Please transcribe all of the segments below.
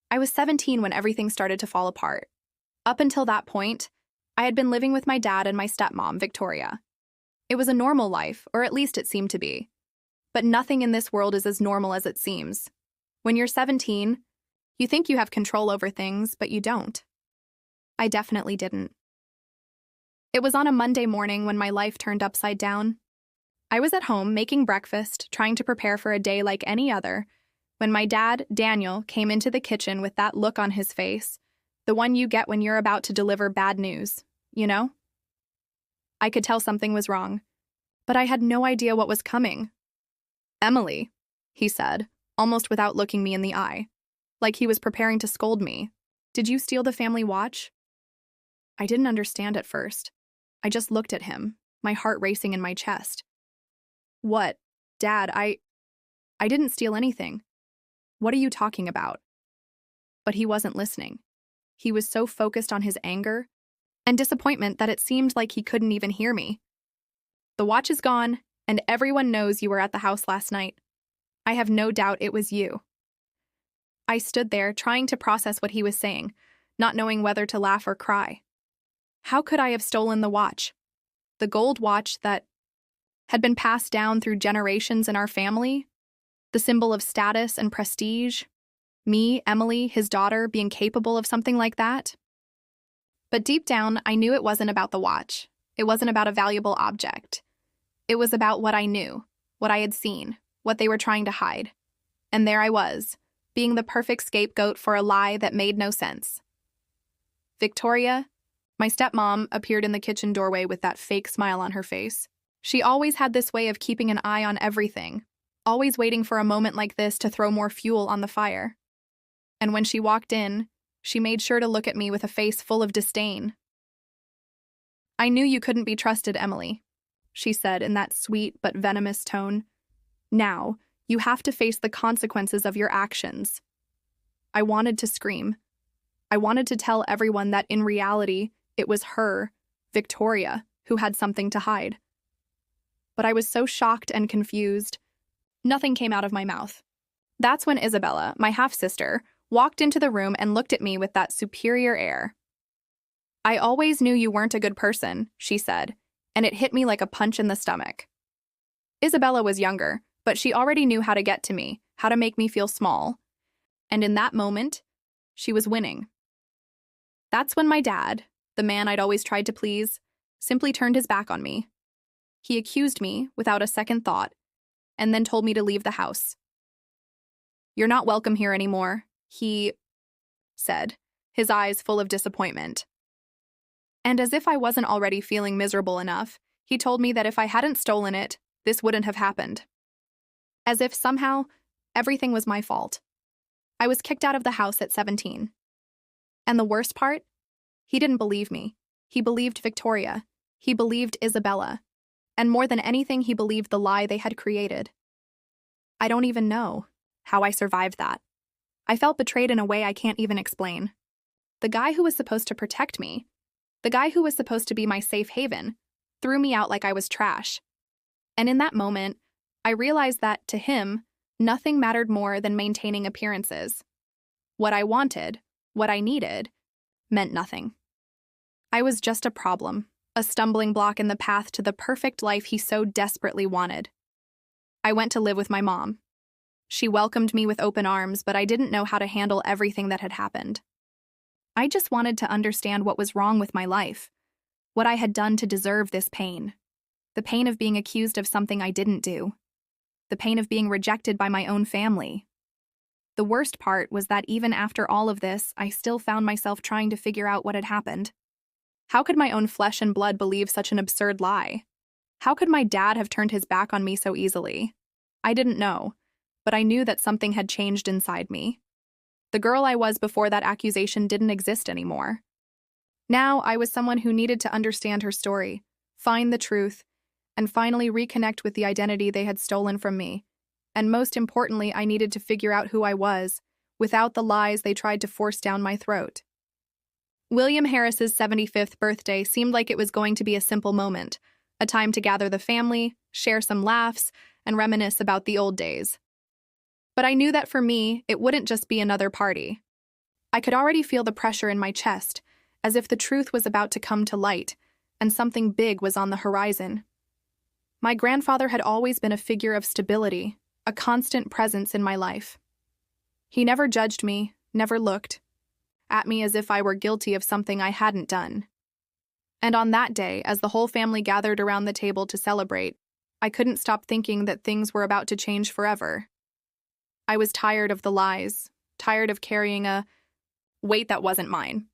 I was 17 when everything started to fall apart. Up until that point, I had been living with my dad and my stepmom, Victoria. It was a normal life, or at least it seemed to be. But nothing in this world is as normal as it seems. When you're 17, you think you have control over things, but you don't. I definitely didn't. It was on a Monday morning when my life turned upside down. I was at home making breakfast, trying to prepare for a day like any other, when my dad, Daniel, came into the kitchen with that look on his face, the one you get when you're about to deliver bad news, you know? I could tell something was wrong, but I had no idea what was coming. "Emily," he said, almost without looking me in the eye, like he was preparing to scold me. "Did you steal the family watch?" I didn't understand at first. I just looked at him, my heart racing in my chest. "What? Dad, I didn't steal anything. What are you talking about?" But he wasn't listening. He was so focused on his anger and disappointment that it seemed like he couldn't even hear me. "The watch is gone, and everyone knows you were at the house last night. I have no doubt it was you." I stood there trying to process what he was saying, not knowing whether to laugh or cry. How could I have stolen the watch? The gold watch that had been passed down through generations in our family? The symbol of status and prestige? Me, Emily, his daughter, being capable of something like that? But deep down, I knew it wasn't about the watch. It wasn't about a valuable object. It was about what I knew, what I had seen, what they were trying to hide. And there I was, being the perfect scapegoat for a lie that made no sense. Victoria, my stepmom, appeared in the kitchen doorway with that fake smile on her face. She always had this way of keeping an eye on everything, always waiting for a moment like this to throw more fuel on the fire. And when she walked in, she made sure to look at me with a face full of disdain. "I knew you couldn't be trusted, Emily," she said in that sweet but venomous tone. "Now, you have to face the consequences of your actions." I wanted to scream. I wanted to tell everyone that in reality, it was her, Victoria, who had something to hide. But I was so shocked and confused, nothing came out of my mouth. That's when Isabella, my half-sister, walked into the room and looked at me with that superior air. "I always knew you weren't a good person," she said, and it hit me like a punch in the stomach. Isabella was younger, but she already knew how to get to me, how to make me feel small. And in that moment, she was winning. That's when my dad, the man I'd always tried to please, simply turned his back on me. He accused me without a second thought, and then told me to leave the house. "You're not welcome here anymore," he said, his eyes full of disappointment. And as if I wasn't already feeling miserable enough, he told me that if I hadn't stolen it, this wouldn't have happened. As if somehow, everything was my fault. I was kicked out of the house at 17. And the worst part? He didn't believe me. He believed Victoria. He believed Isabella. And more than anything, he believed the lie they had created. I don't even know how I survived that. I felt betrayed in a way I can't even explain. The guy who was supposed to protect me, the guy who was supposed to be my safe haven, threw me out like I was trash. And in that moment, I realized that, to him, nothing mattered more than maintaining appearances. What I wanted, what I needed, meant nothing. I was just a problem, a stumbling block in the path to the perfect life he so desperately wanted. I went to live with my mom. She welcomed me with open arms, but I didn't know how to handle everything that had happened. I just wanted to understand what was wrong with my life, what I had done to deserve this pain. The pain of being accused of something I didn't do. The pain of being rejected by my own family. The worst part was that even after all of this, I still found myself trying to figure out what had happened. How could my own flesh and blood believe such an absurd lie? How could my dad have turned his back on me so easily? I didn't know, but I knew that something had changed inside me. The girl I was before that accusation didn't exist anymore. Now I was someone who needed to understand her story, find the truth, and finally reconnect with the identity they had stolen from me. And most importantly, I needed to figure out who I was, without the lies they tried to force down my throat. William Harris's 75th birthday seemed like it was going to be a simple moment, a time to gather the family, share some laughs, and reminisce about the old days. But I knew that for me, it wouldn't just be another party. I could already feel the pressure in my chest, as if the truth was about to come to light, and something big was on the horizon. My grandfather had always been a figure of stability, a constant presence in my life. He never judged me, never looked at me as if I were guilty of something I hadn't done. And on that day, as the whole family gathered around the table to celebrate, I couldn't stop thinking that things were about to change forever. I was tired of the lies, tired of carrying a weight that wasn't mine.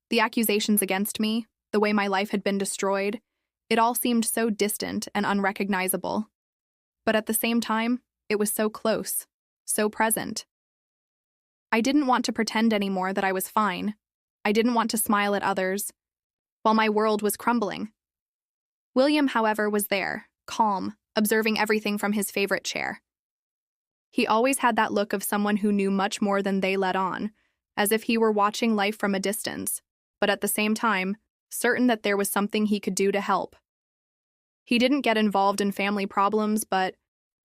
The accusations against me, the way my life had been destroyed, it all seemed so distant and unrecognizable. But at the same time, it was so close, so present. I didn't want to pretend anymore that I was fine. I didn't want to smile at others, while my world was crumbling. William, however, was there, calm, observing everything from his favorite chair. He always had that look of someone who knew much more than they let on, as if he were watching life from a distance, but at the same time, certain that there was something he could do to help. He didn't get involved in family problems, but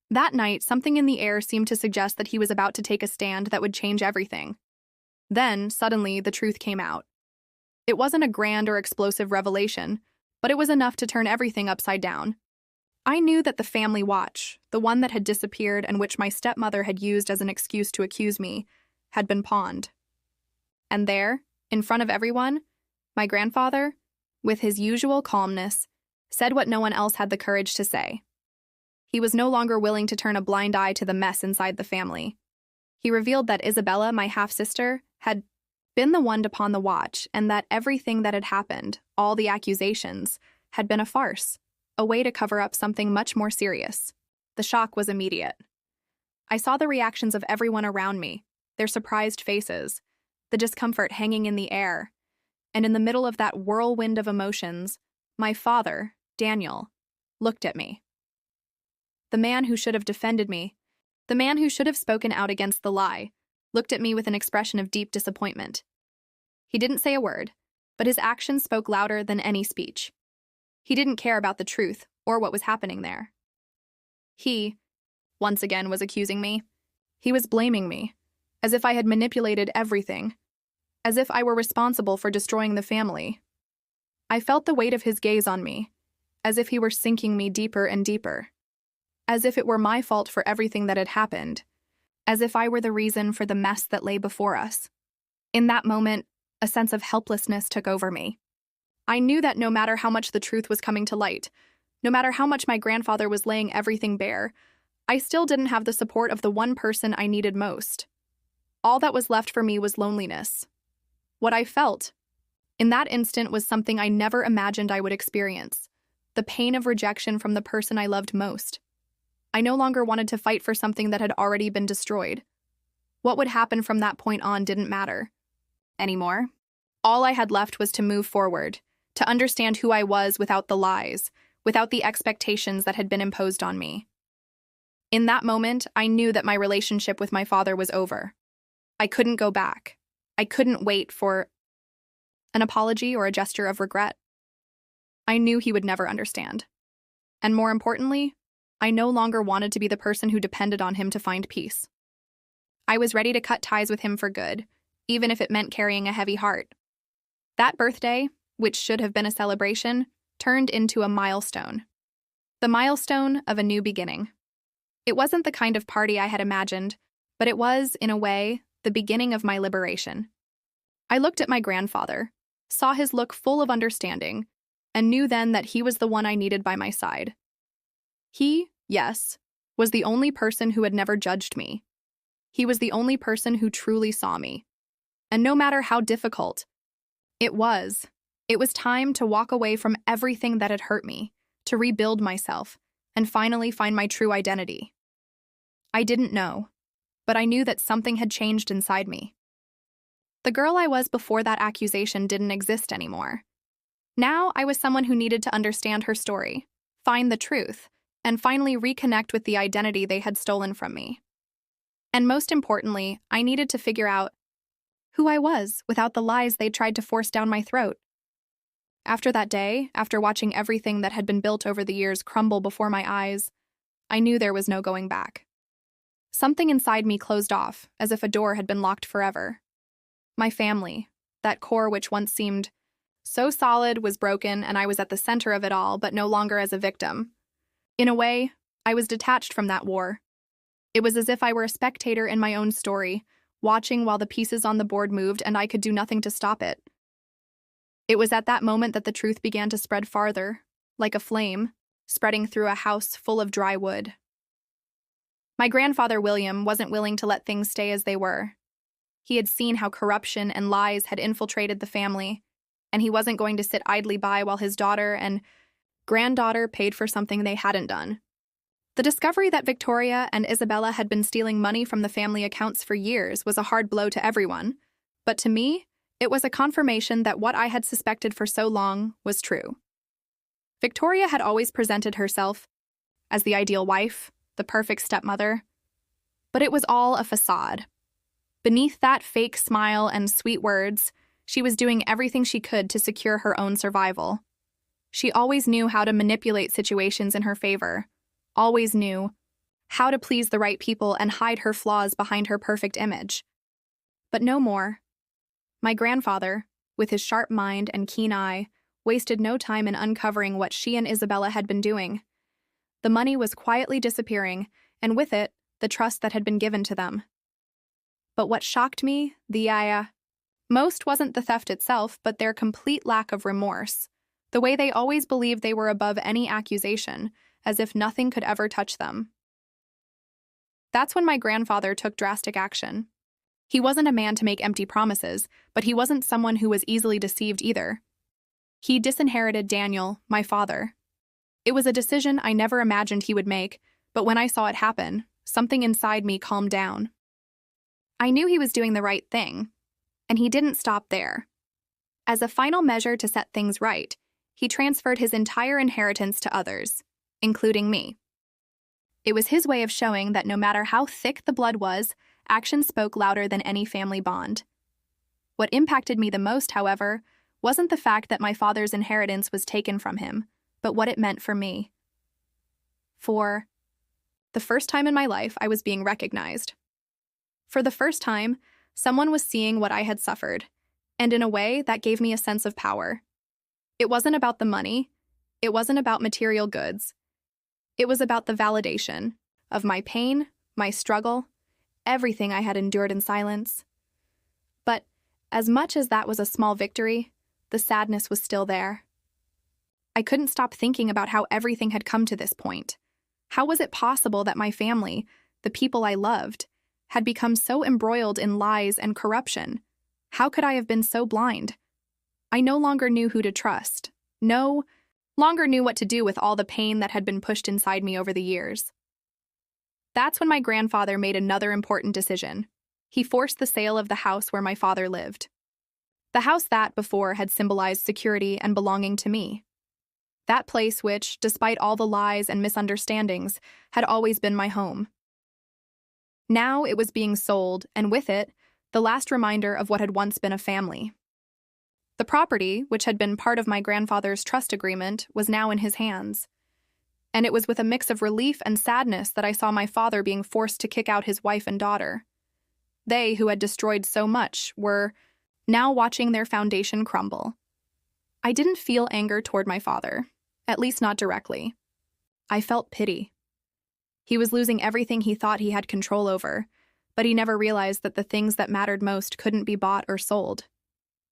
that night, something in the air seemed to suggest that he was about to take a stand that would change everything. Then, suddenly, the truth came out. It wasn't a grand or explosive revelation, but it was enough to turn everything upside down. I knew that the family watch, the one that had disappeared and which my stepmother had used as an excuse to accuse me, had been pawned. And there, in front of everyone, my grandfather, with his usual calmness, said what no one else had the courage to say. He was no longer willing to turn a blind eye to the mess inside the family. He revealed that Isabella, my half-sister, had been the one to pawn the watch, and that everything that had happened, all the accusations, had been a farce, a way to cover up something much more serious. The shock was immediate. I saw the reactions of everyone around me, their surprised faces, the discomfort hanging in the air, and in the middle of that whirlwind of emotions, my father, Daniel, looked at me. The man who should have defended me, the man who should have spoken out against the lie, looked at me with an expression of deep disappointment. He didn't say a word, but his actions spoke louder than any speech. He didn't care about the truth or what was happening there. He, once again, was accusing me. He was blaming me, as if I had manipulated everything, as if I were responsible for destroying the family. I felt the weight of his gaze on me, as if he were sinking me deeper and deeper, as if it were my fault for everything that had happened, as if I were the reason for the mess that lay before us. In that moment, a sense of helplessness took over me. I knew that no matter how much the truth was coming to light, no matter how much my grandfather was laying everything bare, I still didn't have the support of the one person I needed most. All that was left for me was loneliness. What I felt in that instant was something I never imagined I would experience, the pain of rejection from the person I loved most. I no longer wanted to fight for something that had already been destroyed. What would happen from that point on didn't matter anymore. All I had left was to move forward, to understand who I was without the lies, without the expectations that had been imposed on me. In that moment, I knew that my relationship with my father was over. I couldn't go back. I couldn't wait for an apology or a gesture of regret. I knew he would never understand. And more importantly, I no longer wanted to be the person who depended on him to find peace. I was ready to cut ties with him for good, even if it meant carrying a heavy heart. That birthday, which should have been a celebration, turned into a milestone. The milestone of a new beginning. It wasn't the kind of party I had imagined, but it was, in a way, the beginning of my liberation. I looked at my grandfather, saw his look full of understanding, and knew then that he was the one I needed by my side. He, yes, was the only person who had never judged me. He was the only person who truly saw me. And no matter how difficult it was time to walk away from everything that had hurt me, to rebuild myself, and finally find my true identity. I didn't know, but I knew that something had changed inside me. The girl I was before that accusation didn't exist anymore. Now I was someone who needed to understand her story, find the truth, and finally reconnect with the identity they had stolen from me. And most importantly, I needed to figure out who I was without the lies they tried to force down my throat. After that day, after watching everything that had been built over the years crumble before my eyes, I knew there was no going back. Something inside me closed off, as if a door had been locked forever. My family, that core which once seemed so solid, was broken, and I was at the center of it all, but no longer as a victim. In a way, I was detached from that war. It was as if I were a spectator in my own story, watching while the pieces on the board moved and I could do nothing to stop it. It was at that moment that the truth began to spread farther, like a flame, spreading through a house full of dry wood. My grandfather William wasn't willing to let things stay as they were. He had seen how corruption and lies had infiltrated the family, and he wasn't going to sit idly by while his daughter and granddaughter paid for something they hadn't done. The discovery that Victoria and Isabella had been stealing money from the family accounts for years was a hard blow to everyone, but to me, it was a confirmation that what I had suspected for so long was true. Victoria had always presented herself as the ideal wife, the perfect stepmother, but it was all a facade. Beneath that fake smile and sweet words, she was doing everything she could to secure her own survival. She always knew how to manipulate situations in her favor, always knew how to please the right people and hide her flaws behind her perfect image. But no more. My grandfather, with his sharp mind and keen eye, wasted no time in uncovering what she and Isabella had been doing. The money was quietly disappearing, and with it, the trust that had been given to them. But what shocked me, most wasn't the theft itself, but their complete lack of remorse. The way they always believed they were above any accusation, as if nothing could ever touch them. That's when my grandfather took drastic action. He wasn't a man to make empty promises, but he wasn't someone who was easily deceived either. He disinherited Daniel, my father. It was a decision I never imagined he would make, but when I saw it happen, something inside me calmed down. I knew he was doing the right thing, and he didn't stop there. As a final measure to set things right, he transferred his entire inheritance to others, including me. It was his way of showing that no matter how thick the blood was, action spoke louder than any family bond. What impacted me the most, however, wasn't the fact that my father's inheritance was taken from him, but what it meant for me. For the first time in my life, I was being recognized. For the first time, someone was seeing what I had suffered, and in a way that gave me a sense of power. It wasn't about the money. It wasn't about material goods. It was about the validation of my pain, my struggle, everything I had endured in silence. But as much as that was a small victory, the sadness was still there. I couldn't stop thinking about how everything had come to this point. How was it possible that my family, the people I loved, had become so embroiled in lies and corruption? How could I have been so blind? I no longer knew who to trust. No longer knew what to do with all the pain that had been pushed inside me over the years. That's when my grandfather made another important decision. He forced the sale of the house where my father lived. The house that, before, had symbolized security and belonging to me. That place which, despite all the lies and misunderstandings, had always been my home. Now it was being sold, and with it, the last reminder of what had once been a family. The property, which had been part of my grandfather's trust agreement, was now in his hands. And it was with a mix of relief and sadness that I saw my father being forced to kick out his wife and daughter. They, who had destroyed so much, were now watching their foundation crumble. I didn't feel anger toward my father, at least not directly. I felt pity. He was losing everything he thought he had control over, but he never realized that the things that mattered most couldn't be bought or sold.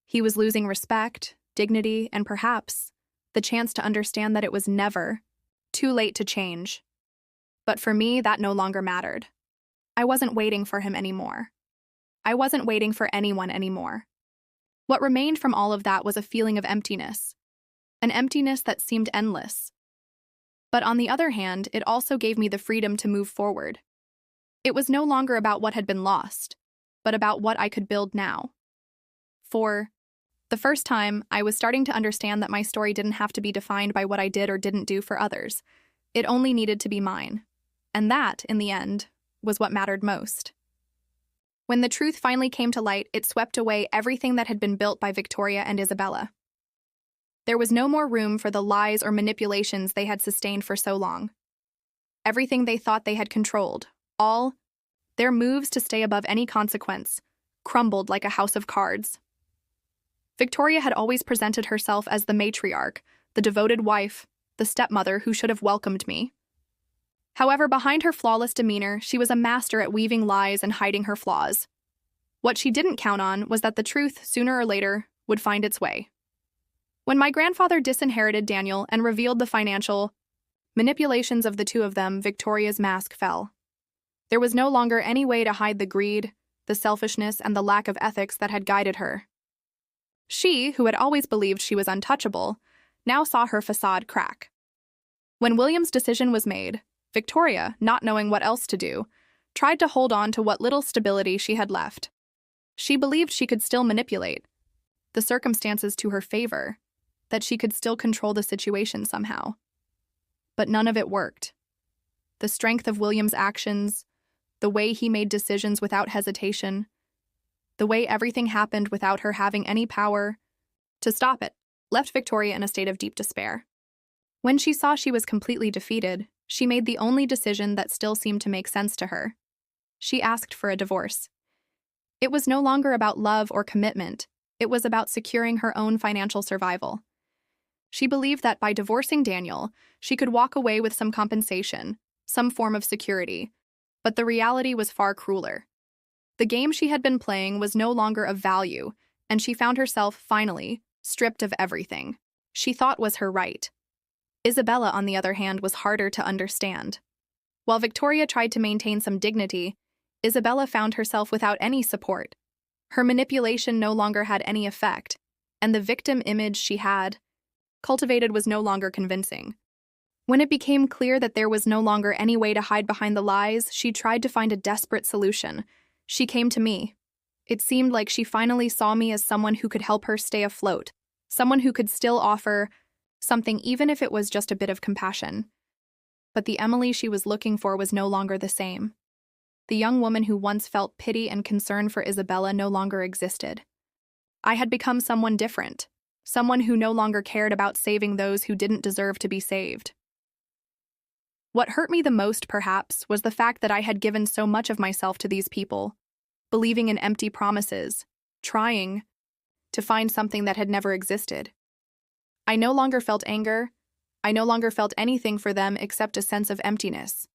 He was losing respect, dignity, and perhaps the chance to understand that it was never too late to change. But for me, that no longer mattered. I wasn't waiting for him anymore. I wasn't waiting for anyone anymore. What remained from all of that was a feeling of emptiness, an emptiness that seemed endless. But on the other hand, it also gave me the freedom to move forward. It was no longer about what had been lost, but about what I could build now. For the first time, I was starting to understand that my story didn't have to be defined by what I did or didn't do for others. It only needed to be mine. And that, in the end, was what mattered most. When the truth finally came to light, it swept away everything that had been built by Victoria and Isabella. There was no more room for the lies or manipulations they had sustained for so long. Everything they thought they had controlled, all their moves to stay above any consequence, crumbled like a house of cards. Victoria had always presented herself as the matriarch, the devoted wife, the stepmother who should have welcomed me. However, behind her flawless demeanor, she was a master at weaving lies and hiding her flaws. What she didn't count on was that the truth, sooner or later, would find its way. When my grandfather disinherited Daniel and revealed the financial manipulations of the two of them, Victoria's mask fell. There was no longer any way to hide the greed, the selfishness, and the lack of ethics that had guided her. She, who had always believed she was untouchable, now saw her facade crack. When William's decision was made, Victoria, not knowing what else to do, tried to hold on to what little stability she had left. She believed she could still manipulate the circumstances to her favor, that she could still control the situation somehow. But none of it worked. The strength of William's actions, the way he made decisions without hesitation, the way everything happened without her having any power to stop it, left Victoria in a state of deep despair. When she saw she was completely defeated, she made the only decision that still seemed to make sense to her. She asked for a divorce. It was no longer about love or commitment. It was about securing her own financial survival. She believed that by divorcing Daniel, she could walk away with some compensation, some form of security. But the reality was far crueler. The game she had been playing was no longer of value, and she found herself, finally, stripped of everything she thought was her right. Isabella, on the other hand, was harder to understand. While Victoria tried to maintain some dignity, Isabella found herself without any support. Her manipulation no longer had any effect, and the victim image she had cultivated was no longer convincing. When it became clear that there was no longer any way to hide behind the lies, she tried to find a desperate solution. She came to me. It seemed like she finally saw me as someone who could help her stay afloat, someone who could still offer something, even if it was just a bit of compassion. But the Emily she was looking for was no longer the same. The young woman who once felt pity and concern for Isabella no longer existed. I had become someone different, someone who no longer cared about saving those who didn't deserve to be saved. What hurt me the most, perhaps, was the fact that I had given so much of myself to these people, believing in empty promises, trying to find something that had never existed. I no longer felt anger. I no longer felt anything for them except a sense of emptiness.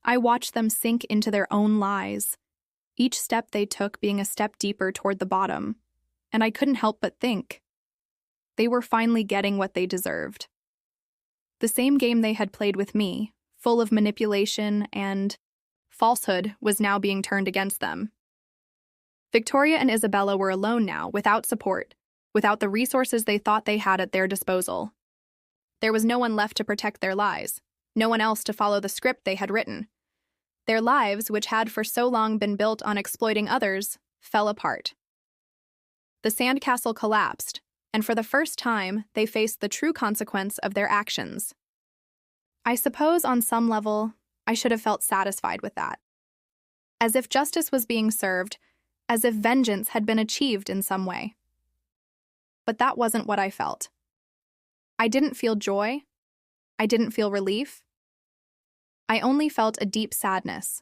I watched them sink into their own lies, each step they took being a step deeper toward the bottom, and I couldn't help but think. They were finally getting what they deserved. The same game they had played with me, full of manipulation and falsehood, was now being turned against them. Victoria and Isabella were alone now, without support, without the resources they thought they had at their disposal. There was no one left to protect their lies, no one else to follow the script they had written. Their lives, which had for so long been built on exploiting others, fell apart. The sandcastle collapsed, and for the first time, they faced the true consequence of their actions. I suppose on some level, I should have felt satisfied with that. As if justice was being served, as if vengeance had been achieved in some way. But that wasn't what I felt. I didn't feel joy. I didn't feel relief. I only felt a deep sadness,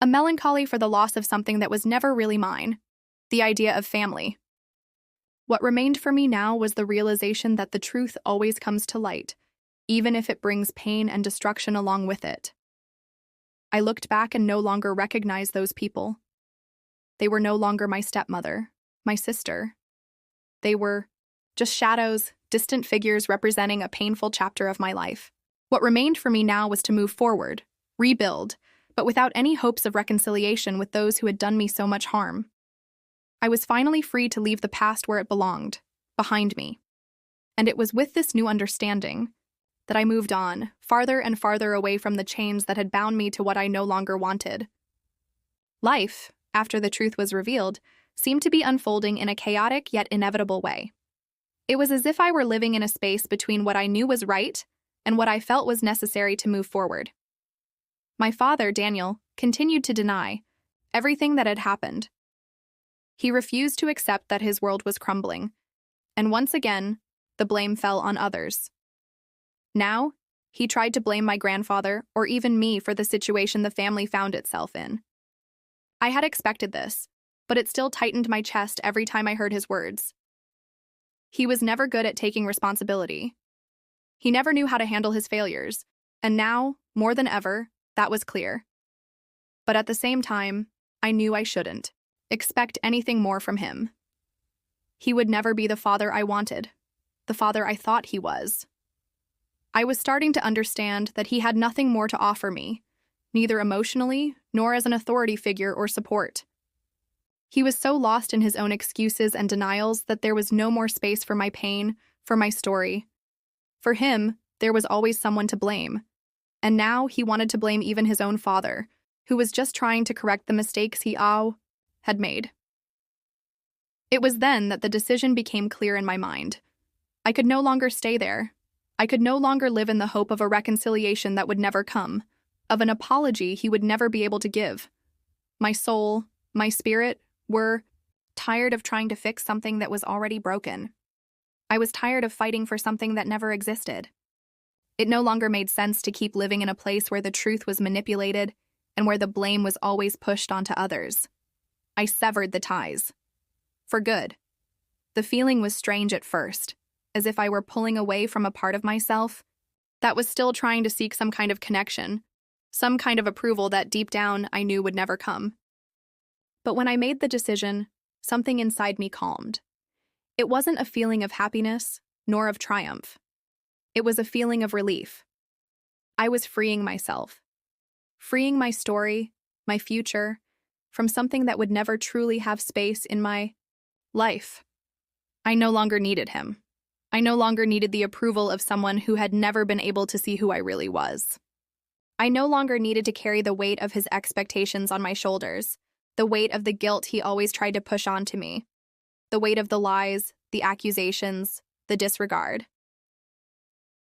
a melancholy for the loss of something that was never really mine, the idea of family. What remained for me now was the realization that the truth always comes to light, even if it brings pain and destruction along with it. I looked back and no longer recognized those people. They were no longer my stepmother, my sister. They were just shadows, distant figures representing a painful chapter of my life. What remained for me now was to move forward, rebuild, but without any hopes of reconciliation with those who had done me so much harm. I was finally free to leave the past where it belonged, behind me. And it was with this new understanding that I moved on, farther and farther away from the chains that had bound me to what I no longer wanted. Life, after the truth was revealed, seemed to be unfolding in a chaotic yet inevitable way. It was as if I were living in a space between what I knew was right and what I felt was necessary to move forward. My father, Daniel, continued to deny everything that had happened. He refused to accept that his world was crumbling, and once again, the blame fell on others. Now, he tried to blame my grandfather or even me for the situation the family found itself in. I had expected this, but it still tightened my chest every time I heard his words. He was never good at taking responsibility. He never knew how to handle his failures, and now, more than ever, that was clear. But at the same time, I knew I shouldn't expect anything more from him. He would never be the father I wanted, the father I thought he was. I was starting to understand that he had nothing more to offer me, neither emotionally nor as an authority figure or support. He was so lost in his own excuses and denials that there was no more space for my pain, for my story. For him, there was always someone to blame. And now he wanted to blame even his own father, who was just trying to correct the mistakes he had made. It was then that the decision became clear in my mind. I could no longer stay there. I could no longer live in the hope of a reconciliation that would never come, of an apology he would never be able to give. My soul, my spirit, were tired of trying to fix something that was already broken. I was tired of fighting for something that never existed. It no longer made sense to keep living in a place where the truth was manipulated and where the blame was always pushed onto others. I severed the ties. For good. The feeling was strange at first, as if I were pulling away from a part of myself that was still trying to seek some kind of connection, some kind of approval that deep down I knew would never come. But when I made the decision, something inside me calmed. It wasn't a feeling of happiness, nor of triumph. It was a feeling of relief. I was freeing myself. Freeing my story, my future, from something that would never truly have space in my life. I no longer needed him. I no longer needed the approval of someone who had never been able to see who I really was. I no longer needed to carry the weight of his expectations on my shoulders, the weight of the guilt he always tried to push onto me, the weight of the lies, the accusations, the disregard.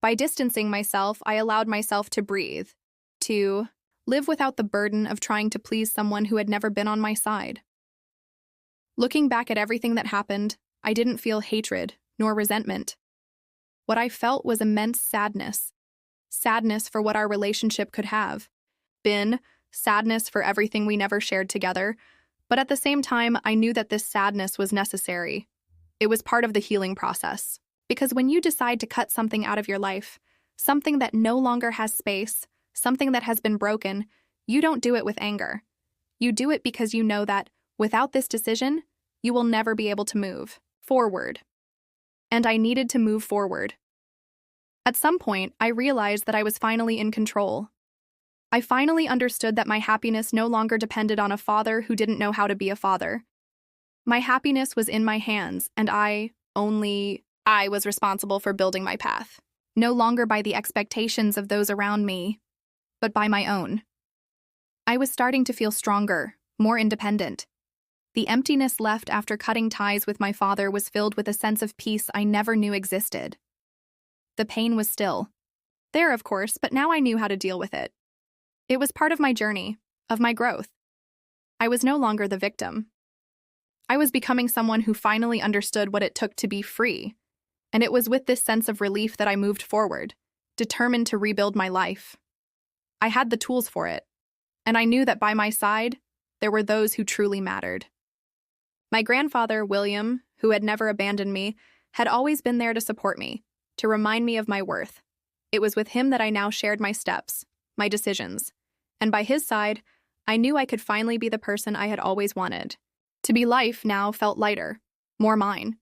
By distancing myself, I allowed myself to breathe, to live without the burden of trying to please someone who had never been on my side. Looking back at everything that happened, I didn't feel hatred nor resentment. What I felt was immense sadness. Sadness for what our relationship could have been, sadness for everything we never shared together, but at the same time, I knew that this sadness was necessary. It was part of the healing process. Because when you decide to cut something out of your life, something that no longer has space, something that has been broken, you don't do it with anger. You do it because you know that, without this decision, you will never be able to move forward. And I needed to move forward. At some point, I realized that I was finally in control. I finally understood that my happiness no longer depended on a father who didn't know how to be a father. My happiness was in my hands, and I was responsible for building my path, no longer by the expectations of those around me, but by my own. I was starting to feel stronger, more independent. The emptiness left after cutting ties with my father was filled with a sense of peace I never knew existed. The pain was still there, of course, but now I knew how to deal with it. It was part of my journey, of my growth. I was no longer the victim. I was becoming someone who finally understood what it took to be free, and it was with this sense of relief that I moved forward, determined to rebuild my life. I had the tools for it, and I knew that by my side, there were those who truly mattered. My grandfather, William, who had never abandoned me, had always been there to support me, to remind me of my worth. It was with him that I now shared my steps, my decisions, and by his side, I knew I could finally be the person I had always wanted. To be life now felt lighter, more mine.